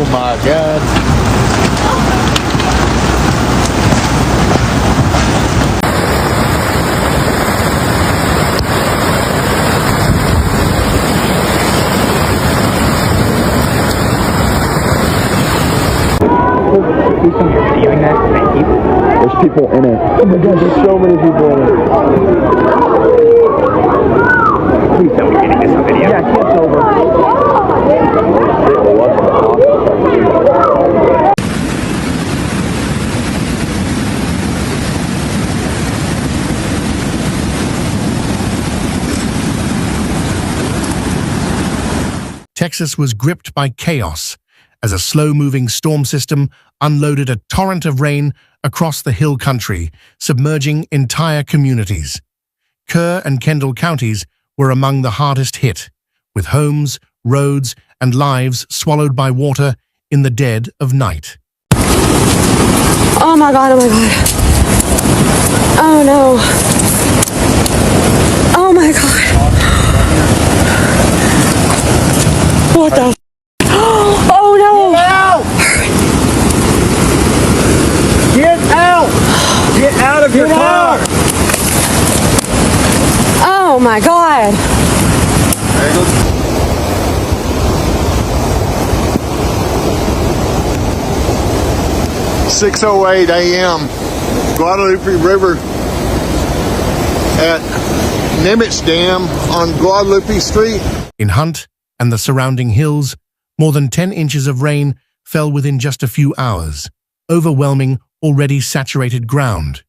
Oh my God. Please come here viewing that. Thank you. There's people in it. Oh my God, there's so many people in it. Please tell me you're getting this on video. Yeah, it's over. Texas was gripped by chaos as a slow-moving storm system unloaded a torrent of rain across the hill country, submerging entire communities. Kerr and Kendall counties were among the hardest hit, with homes, roads, and lives swallowed by water in the dead of night. Oh my God, oh my God. Oh no. Oh my God. What the? Oh no. Get out! Get out of your car! Oh my God. 6:08 a.m. Guadalupe River at Nimitz Dam on Guadalupe Street. In Hunt and the surrounding hills, more than 10 inches of rain fell within just a few hours, overwhelming already saturated ground.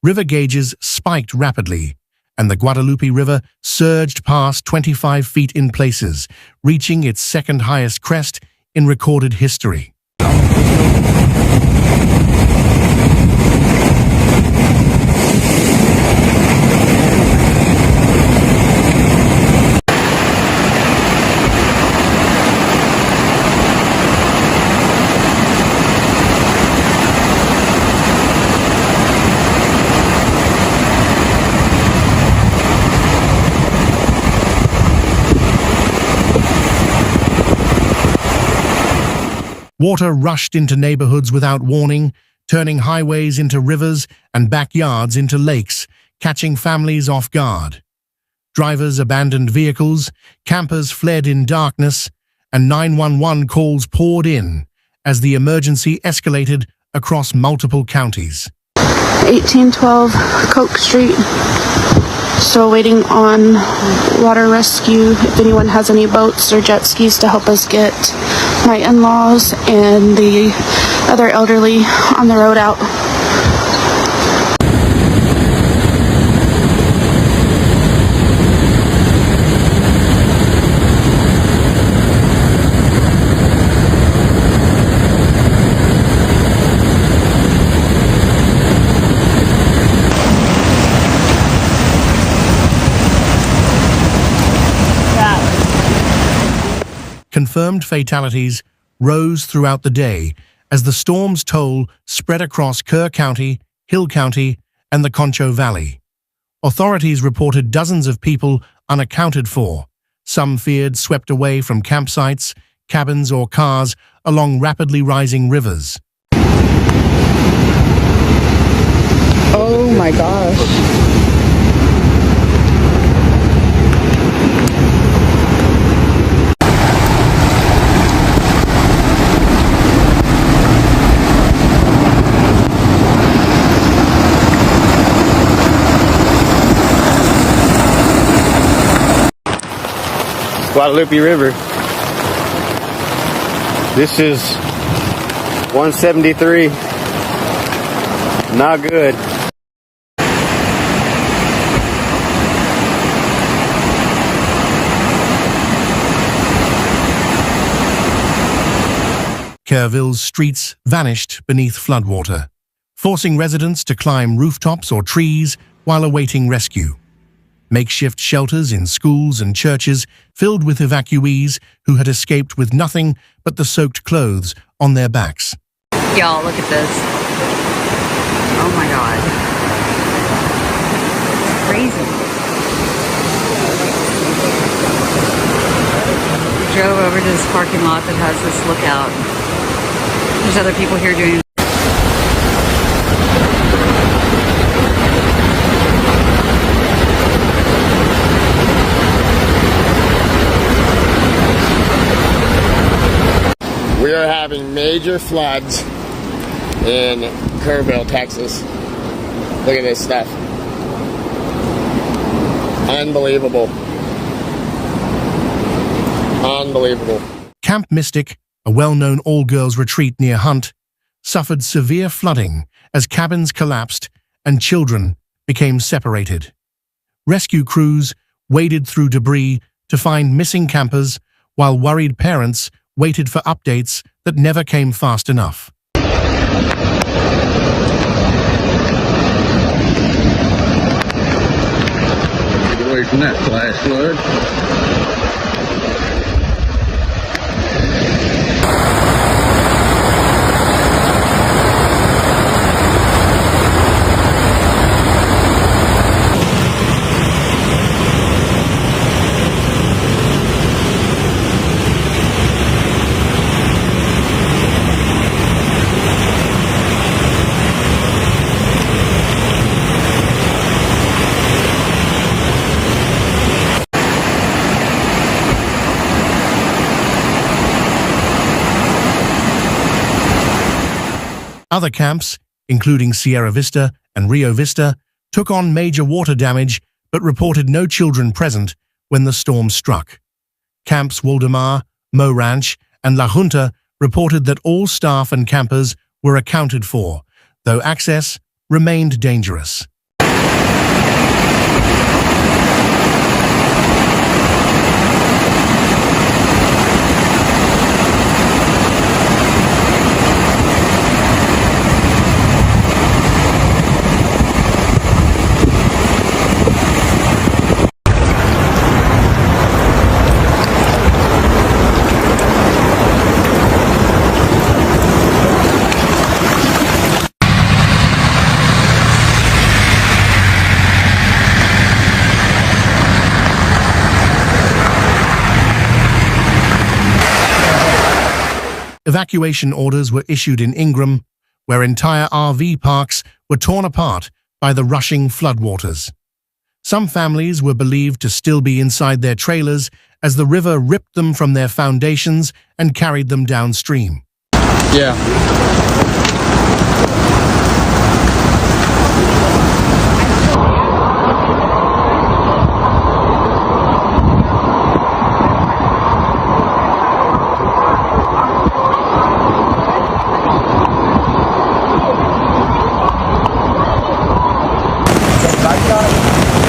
River gauges spiked rapidly, and the Guadalupe River surged past 25 feet in places, reaching its second highest crest in recorded history. Water rushed into neighborhoods without warning, turning highways into rivers and backyards into lakes, catching families off guard. Drivers abandoned vehicles, campers fled in darkness, and 911 calls poured in as the emergency escalated across multiple counties. 1812 Coke Street. Still waiting on water rescue. If anyone has any boats or jet skis to help us get my in-laws and the other elderly on the road out. Confirmed fatalities rose throughout the day as the storm's toll spread across Kerr County, Hill County, and the Concho Valley. Authorities reported dozens of people unaccounted for, some feared swept away from campsites, cabins, or cars along rapidly rising rivers. Oh my gosh. Guadalupe River. This is 173. Not good. Kerrville's streets vanished beneath floodwater, forcing residents to climb rooftops or trees while awaiting rescue. Makeshift shelters in schools and churches filled with evacuees who had escaped with nothing but the soaked clothes on their backs. Y'all, look at this. Oh my God. It's crazy. We drove over to this parking lot that has this lookout. There's other people here doing. We are having major floods in Kerrville, Texas. Look at this stuff. Unbelievable. Unbelievable. Camp Mystic, a well-known all-girls retreat near Hunt, suffered severe flooding as cabins collapsed and children became separated. Rescue crews waded through debris to find missing campers, while worried parents waited for updates that never came fast enough. Get away from that flash flood. Other camps, including Sierra Vista and Rio Vista, took on major water damage but reported no children present when the storm struck. Camps Waldemar, Mo Ranch, and La Junta reported that all staff and campers were accounted for, though access remained dangerous. Evacuation orders were issued in Ingram, where entire RV parks were torn apart by the rushing floodwaters. Some families were believed to still be inside their trailers as the river ripped them from their foundations and carried them downstream. Yeah.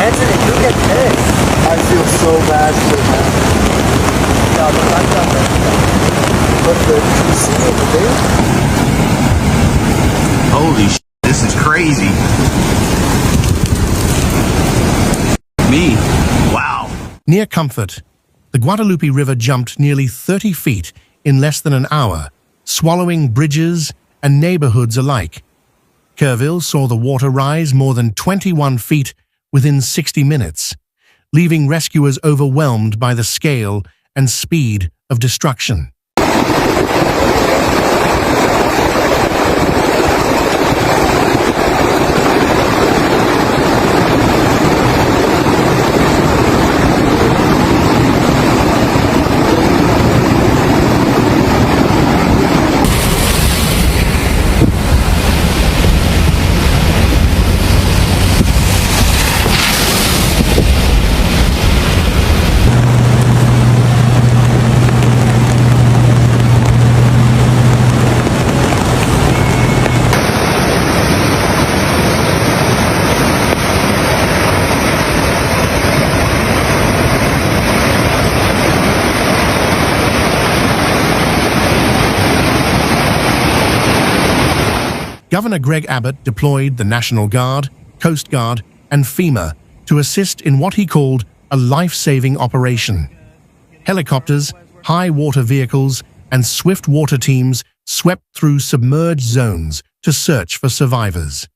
Anthony, look at this. I feel so bad for him. Yeah, but I got that. But did you see it today? Holy shit, this is crazy. Me? Wow. Near Comfort, the Guadalupe River jumped nearly 30 feet in less than an hour, swallowing bridges and neighborhoods alike. Kerrville saw the water rise more than 21 feet within 60 minutes, leaving rescuers overwhelmed by the scale and speed of destruction. Governor Greg Abbott deployed the National Guard, Coast Guard, and FEMA to assist in what he called a life-saving operation. Helicopters, high water vehicles, and swift water teams swept through submerged zones to search for survivors.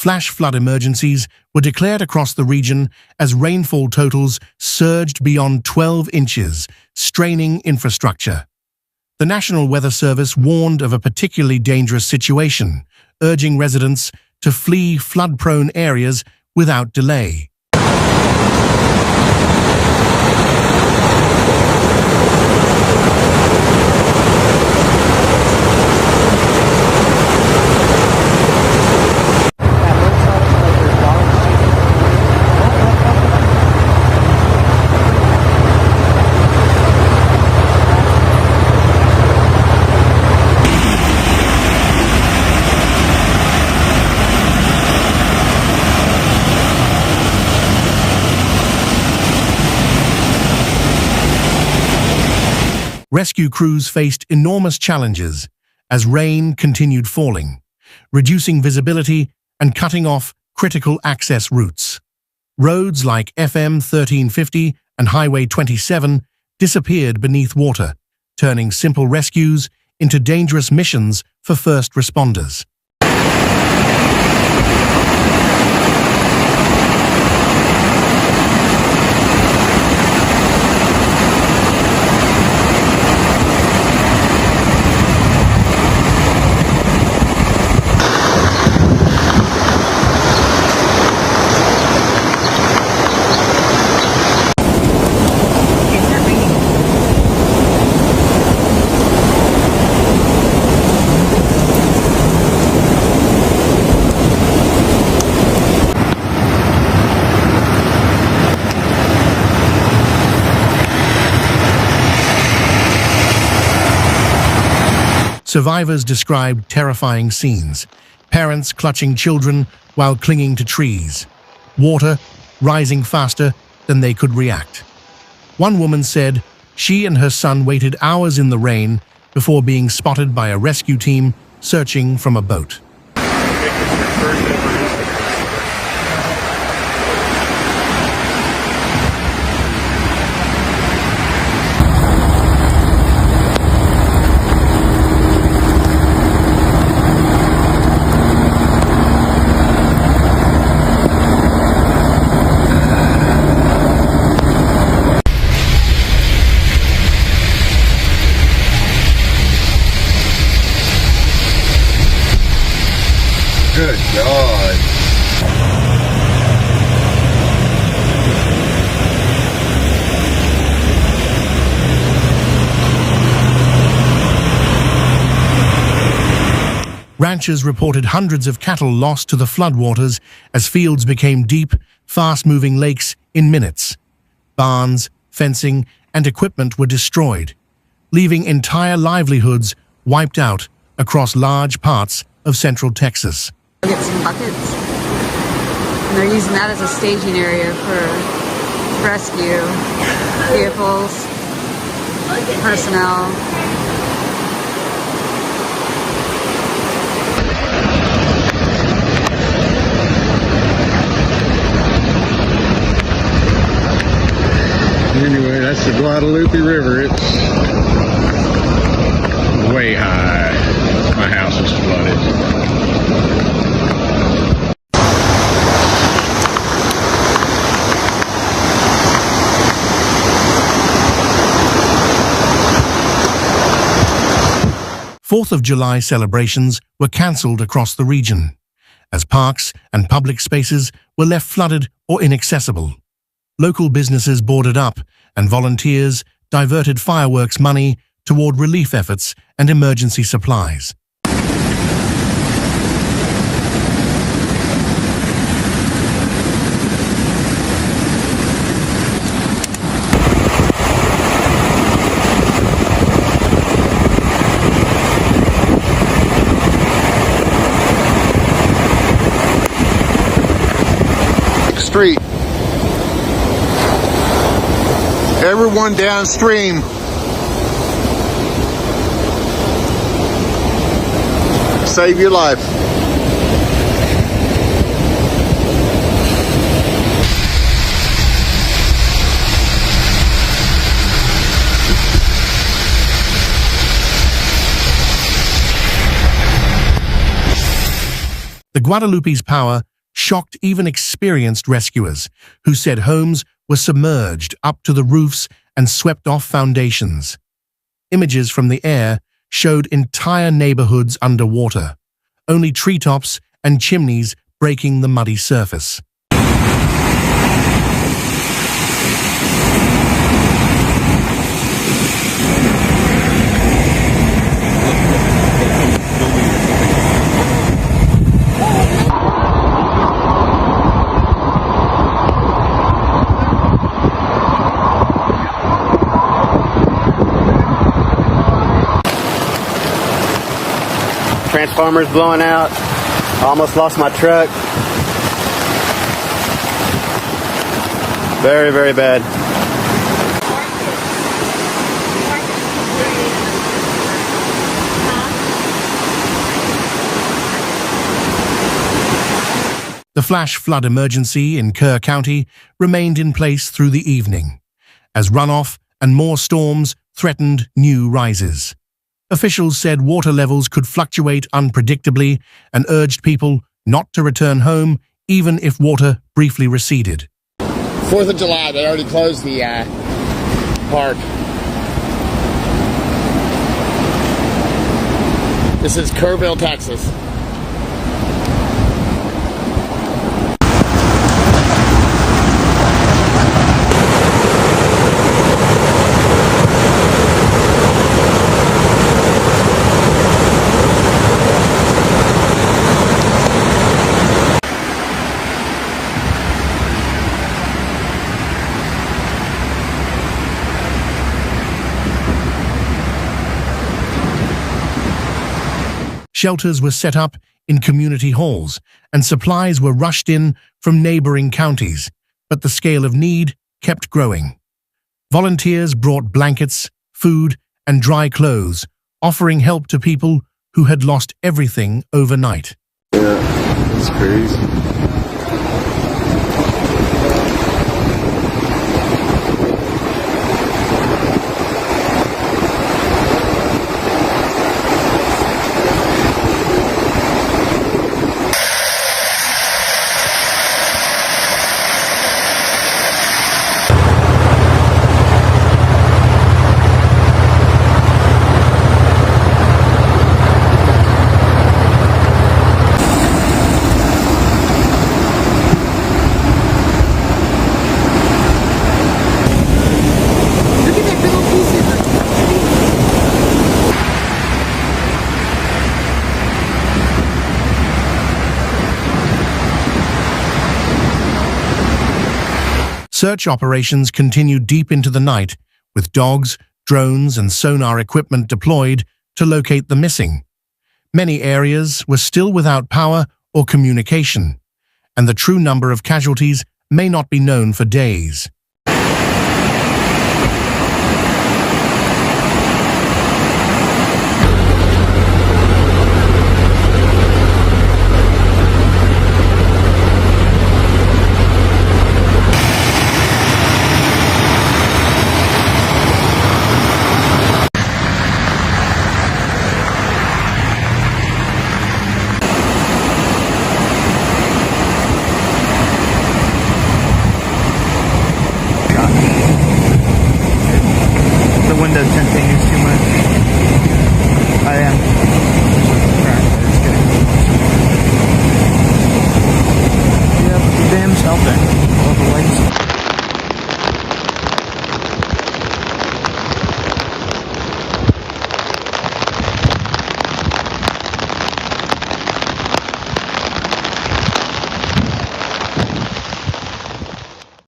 Flash flood emergencies were declared across the region as rainfall totals surged beyond 12 inches, straining infrastructure. The National Weather Service warned of a particularly dangerous situation, urging residents to flee flood-prone areas without delay. Rescue crews faced enormous challenges as rain continued falling, reducing visibility and cutting off critical access routes. Roads like FM 1350 and Highway 27 disappeared beneath water, turning simple rescues into dangerous missions for first responders. Survivors described terrifying scenes, parents clutching children while clinging to trees, water rising faster than they could react. One woman said she and her son waited hours in the rain before being spotted by a rescue team searching from a boat. Good God. Ranchers reported hundreds of cattle lost to the floodwaters as fields became deep, fast-moving lakes in minutes. Barns, fencing, and equipment were destroyed, leaving entire livelihoods wiped out across large parts of central Texas. Get some buckets. And they're using that as a staging area for rescue vehicles, personnel. Anyway, that's the Guadalupe River. It's way high. My house is flooded. Fourth of July celebrations were cancelled across the region, as parks and public spaces were left flooded or inaccessible. Local businesses boarded up, and volunteers diverted fireworks money toward relief efforts and emergency supplies. Street. Everyone downstream. Save your life. The Guadalupe's power shocked even experienced rescuers, who said homes were submerged up to the roofs and swept off foundations. Images from the air showed entire neighborhoods underwater, only treetops and chimneys breaking the muddy surface. Transformers blowing out. Almost lost my truck. Very, very bad. The flash flood emergency in Kerr County remained in place through the evening, as runoff and more storms threatened new rises. Officials said water levels could fluctuate unpredictably and urged people not to return home even if water briefly receded. 4th of July, they already closed the park. This is Kerrville, Texas. Shelters were set up in community halls, and supplies were rushed in from neighboring counties, but the scale of need kept growing. Volunteers brought blankets, food, and dry clothes, offering help to people who had lost everything overnight. Yeah, that's crazy. Search operations continued deep into the night, with dogs, drones, and sonar equipment deployed to locate the missing. Many areas were still without power or communication, and the true number of casualties may not be known for days.